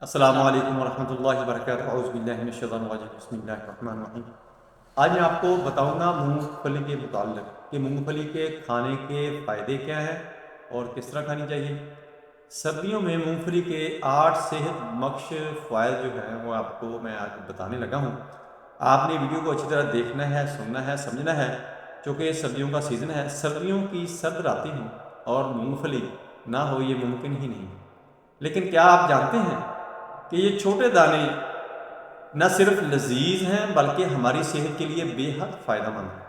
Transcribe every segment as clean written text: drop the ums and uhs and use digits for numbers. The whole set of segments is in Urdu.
السلام علیکم ورحمۃ اللہ وبرکاتہ اعوذ باللہ من الشیطان الرجیم بسم اللہ الرحمن الرحیم۔ آج میں آپ کو بتاؤں گا مونگ پھلی کے متعلق کہ مونگ پھلی کے کھانے کے فائدے کیا ہیں اور کس طرح کھانی چاہیے۔ سردیوں میں مونگ پھلی کے 8 صحت بخش فوائد جو ہیں وہ آپ کو میں آج بتانے لگا ہوں۔ آپ نے ویڈیو کو اچھی طرح دیکھنا ہے، سننا ہے، سمجھنا ہے، چونکہ سردیوں کا سیزن ہے۔ سردیوں کی سرد راتیں ہوں اور مونگ پھلی نہ ہو یہ ممکن ہی نہیں۔ لیکن کیا آپ جانتے ہیں کہ یہ چھوٹے دانے نہ صرف لذیذ ہیں بلکہ ہماری صحت کے لیے بے حد فائدہ مند ہیں۔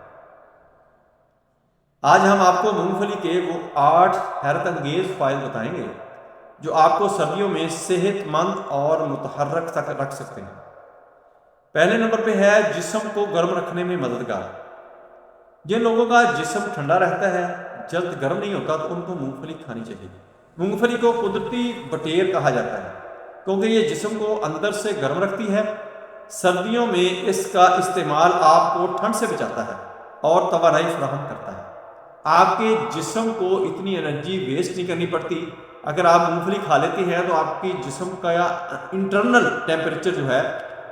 آج ہم آپ کو مونگ پھلی کے وہ 8 حیرت انگیز فوائد بتائیں گے جو آپ کو سردیوں میں صحت مند اور متحرک تک رکھ سکتے ہیں۔ پہلے نمبر پہ ہے جسم کو گرم رکھنے میں مددگار۔ جن لوگوں کا جسم ٹھنڈا رہتا ہے، جلد گرم نہیں ہوتا، تو ان کو مونگ پھلی کھانی چاہیے۔ مونگ پھلی کو قدرتی بٹیر کہا جاتا ہے کیونکہ یہ جسم کو اندر سے گرم رکھتی ہے۔ سردیوں میں اس کا استعمال آپ کو ٹھنڈ سے بچاتا ہے اور توانائی فراہم کرتا ہے۔ آپ کے جسم کو اتنی انرجی ویسٹ نہیں کرنی پڑتی۔ اگر آپ مونگ پھلی کھا لیتے ہیں تو آپ کی جسم کا انٹرنل ٹیمپریچر جو ہے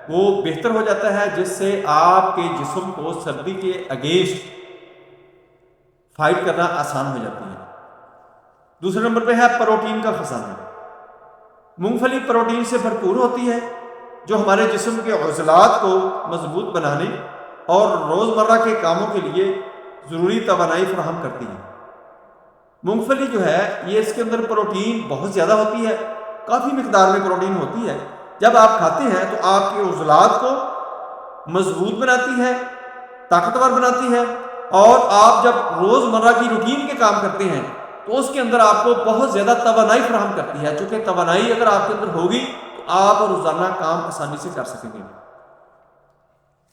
وہ بہتر ہو جاتا ہے، جس سے آپ کے جسم کو سردی کے اگینسٹ فائٹ کرنا آسان ہو جاتی ہے۔ دوسرے نمبر پہ ہے پروٹین کا خزانہ۔ مونگ پھلی پروٹین سے بھرپور ہوتی ہے جو ہمارے جسم کے عضلات کو مضبوط بنانے اور روزمرہ کے کاموں کے لیے ضروری توانائی فراہم کرتی ہے۔ مونگ پھلی جو ہے یہ اس کے اندر پروٹین بہت زیادہ ہوتی ہے، کافی مقدار میں پروٹین ہوتی ہے۔ جب آپ کھاتے ہیں تو آپ کے عضلات کو مضبوط بناتی ہے، طاقتور بناتی ہے، اور آپ جب روزمرہ کی روٹین کے کام کرتے ہیں تو اس کے اندر آپ کو بہت زیادہ توانائی فراہم کرتی ہے۔ چونکہ توانائی اگر آپ کے اندر ہوگی تو آپ روزانہ کام آسانی سے کر سکیں گے۔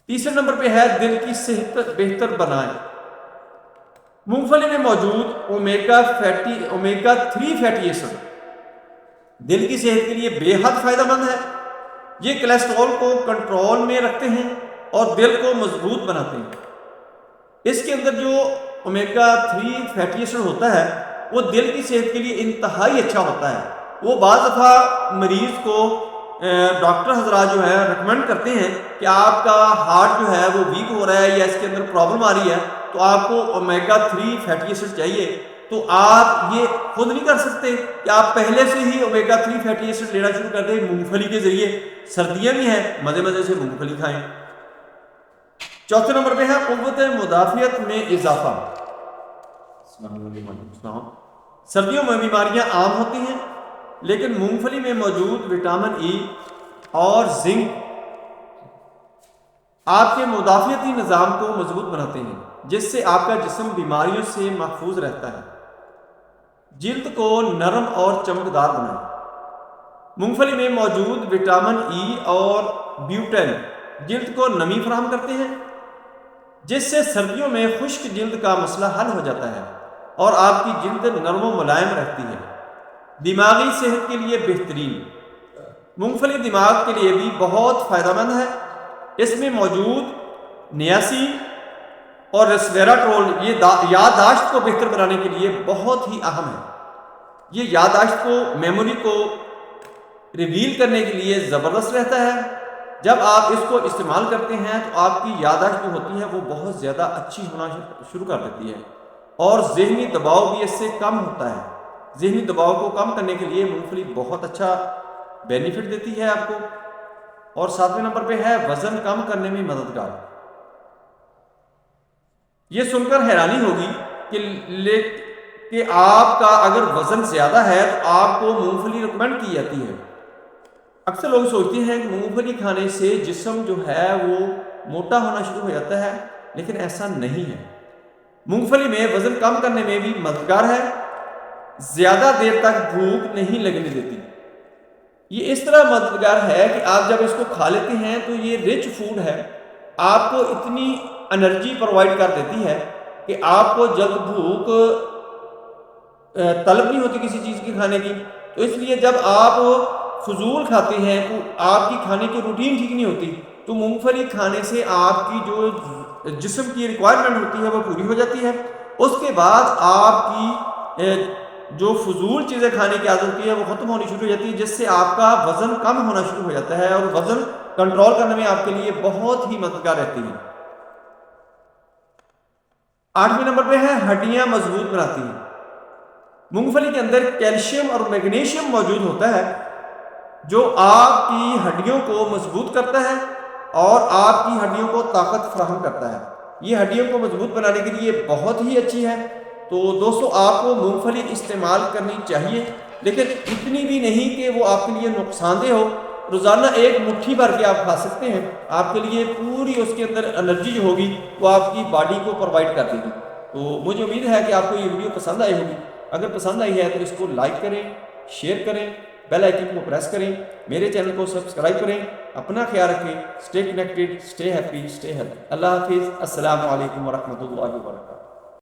تیسرے نمبر پہ ہے دل کی صحت بہتر بنائے۔ مونگ پھلی میں موجود اومیگا 3 فیٹی ایسڈ دل کی صحت کے لیے بے حد فائدہ مند ہے۔ یہ کولیسٹرول کو کنٹرول میں رکھتے ہیں اور دل کو مضبوط بناتے ہیں۔ اس کے اندر جو اومیگا 3 فیٹی ایسڈ ہوتا ہے وہ دل کی صحت کے لیے انتہائی اچھا ہوتا ہے۔ وہ بعض دفعہ مریض کو ڈاکٹر حضرات جو ہے ریکمینڈ کرتے ہیں کہ آپ کا ہارٹ جو ہے وہ ویک ہو رہا ہے یا اس کے اندر پرابلم آ رہی ہے تو آپ کو اومیگا 3 فیٹی ایسڈ چاہیے۔ تو آپ یہ خود نہیں کر سکتے کہ آپ پہلے سے ہی اومیگا 3 فیٹی ایسڈ لینا شروع کر دیں مونگ پھلی کے ذریعے۔ سردیاں بھی ہیں، مزے مزے سے مونگ پھلی کھائیں۔ چوتھے نمبر پہ ہے قوت مدافعت میں اضافہ۔ سردیوں میں بیماریاں عام ہوتی ہیں لیکن مونگ پھلی میں موجود وٹامن ای اور زنک آپ کے مدافعتی نظام کو مضبوط بناتے ہیں، جس سے آپ کا جسم بیماریوں سے محفوظ رہتا ہے۔ جلد کو نرم اور چمکدار بنائیں۔ مونگ پھلی میں موجود وٹامن ای اور بیوٹین جلد کو نمی فراہم کرتے ہیں، جس سے سردیوں میں خشک جلد کا مسئلہ حل ہو جاتا ہے اور آپ کی جلد نرم و ملائم رہتی ہے۔ دماغی صحت کے لیے بہترین۔ مونگ پھلی دماغ کے لیے بھی بہت فائدہ مند ہے۔ اس میں موجود نیاسین اور ریسویراٹرول یہ یادداشت کو بہتر بنانے کے لیے بہت ہی اہم ہے۔ یہ یادداشت کو، میموری کو ریویل کرنے کے لیے زبردست رہتا ہے۔ جب آپ اس کو استعمال کرتے ہیں تو آپ کی یادداشت جو ہوتی ہے وہ بہت زیادہ اچھی ہونا شروع کر دیتی ہے اور ذہنی دباؤ بھی اس سے کم ہوتا ہے۔ ذہنی دباؤ کو کم کرنے کے لیے مونگ پھلی بہت اچھا بینیفٹ دیتی ہے آپ کو۔ اور 7ویں نمبر پہ ہے وزن کم کرنے میں مددگار۔ یہ سن کر حیرانی ہوگی کہ آپ کا اگر وزن زیادہ ہے تو آپ کو مونگ پھلی ریکمینڈ کی جاتی ہے۔ اکثر لوگ سوچتے ہیں کہ مونگ پھلی کھانے سے جسم جو ہے وہ موٹا ہونا شروع ہو جاتا ہے، لیکن ایسا نہیں ہے۔ مونگ پھلی میں وزن کم کرنے میں بھی مددگار ہے، زیادہ دیر تک بھوک نہیں لگنے دیتی۔ یہ اس طرح مددگار ہے کہ آپ جب اس کو کھا لیتے ہیں تو یہ رچ فوڈ ہے، آپ کو اتنی انرجی پرووائڈ کر دیتی ہے کہ آپ کو جلد بھوک طلب نہیں ہوتی کسی چیز کی کھانے کی۔ تو اس لیے جب آپ فضول کھاتے ہیں تو آپ کی کھانے کی روٹین ٹھیک نہیں ہوتی، تو مونگ پھلی کھانے سے آپ کی جو جسم کی ریکوائرمنٹ ہوتی ہے وہ پوری ہو جاتی ہے۔ اس کے بعد آپ کی جو فضول چیزیں کھانے کی عادت ہوتی ہے وہ ختم ہونی شروع ہو جاتی ہے، جس سے آپ کا وزن کم ہونا شروع ہو جاتا ہے اور وزن کنٹرول کرنے میں آپ کے لیے بہت ہی مددگار رہتی ہے۔ 8ویں نمبر پہ ہے ہڈیاں مضبوط بناتی ہیں۔ مونگ پھلی کے اندر کیلشیم اور میگنیشیم موجود ہوتا ہے جو آپ کی ہڈیوں کو مضبوط کرتا ہے اور آپ کی ہڈیوں کو طاقت فراہم کرتا ہے۔ یہ ہڈیوں کو مضبوط بنانے کے لیے بہت ہی اچھی ہے۔ تو دوستو آپ کو مونگ پھلی استعمال کرنی چاہیے، لیکن اتنی بھی نہیں کہ وہ آپ کے لیے نقصان دہ ہو۔ روزانہ ایک مٹھی بھر کے آپ کھا سکتے ہیں، آپ کے لیے پوری اس کے اندر انرجی جو ہوگی وہ آپ کی باڈی کو پرووائڈ کر دے گی۔ تو مجھے امید ہے کہ آپ کو یہ ویڈیو پسند آئی ہوگی۔ اگر پسند آئی ہے تو اس کو لائک کریں، شیئر کریں، بیل آئیکن کو پریس کریں، میرے چینل کو سبسکرائب کریں۔ اپنا خیال رکھیں، stay connected, stay happy, stay healthy. اللہ حافظ، السلام علیکم ورحمۃ اللہ وبرکاتہ۔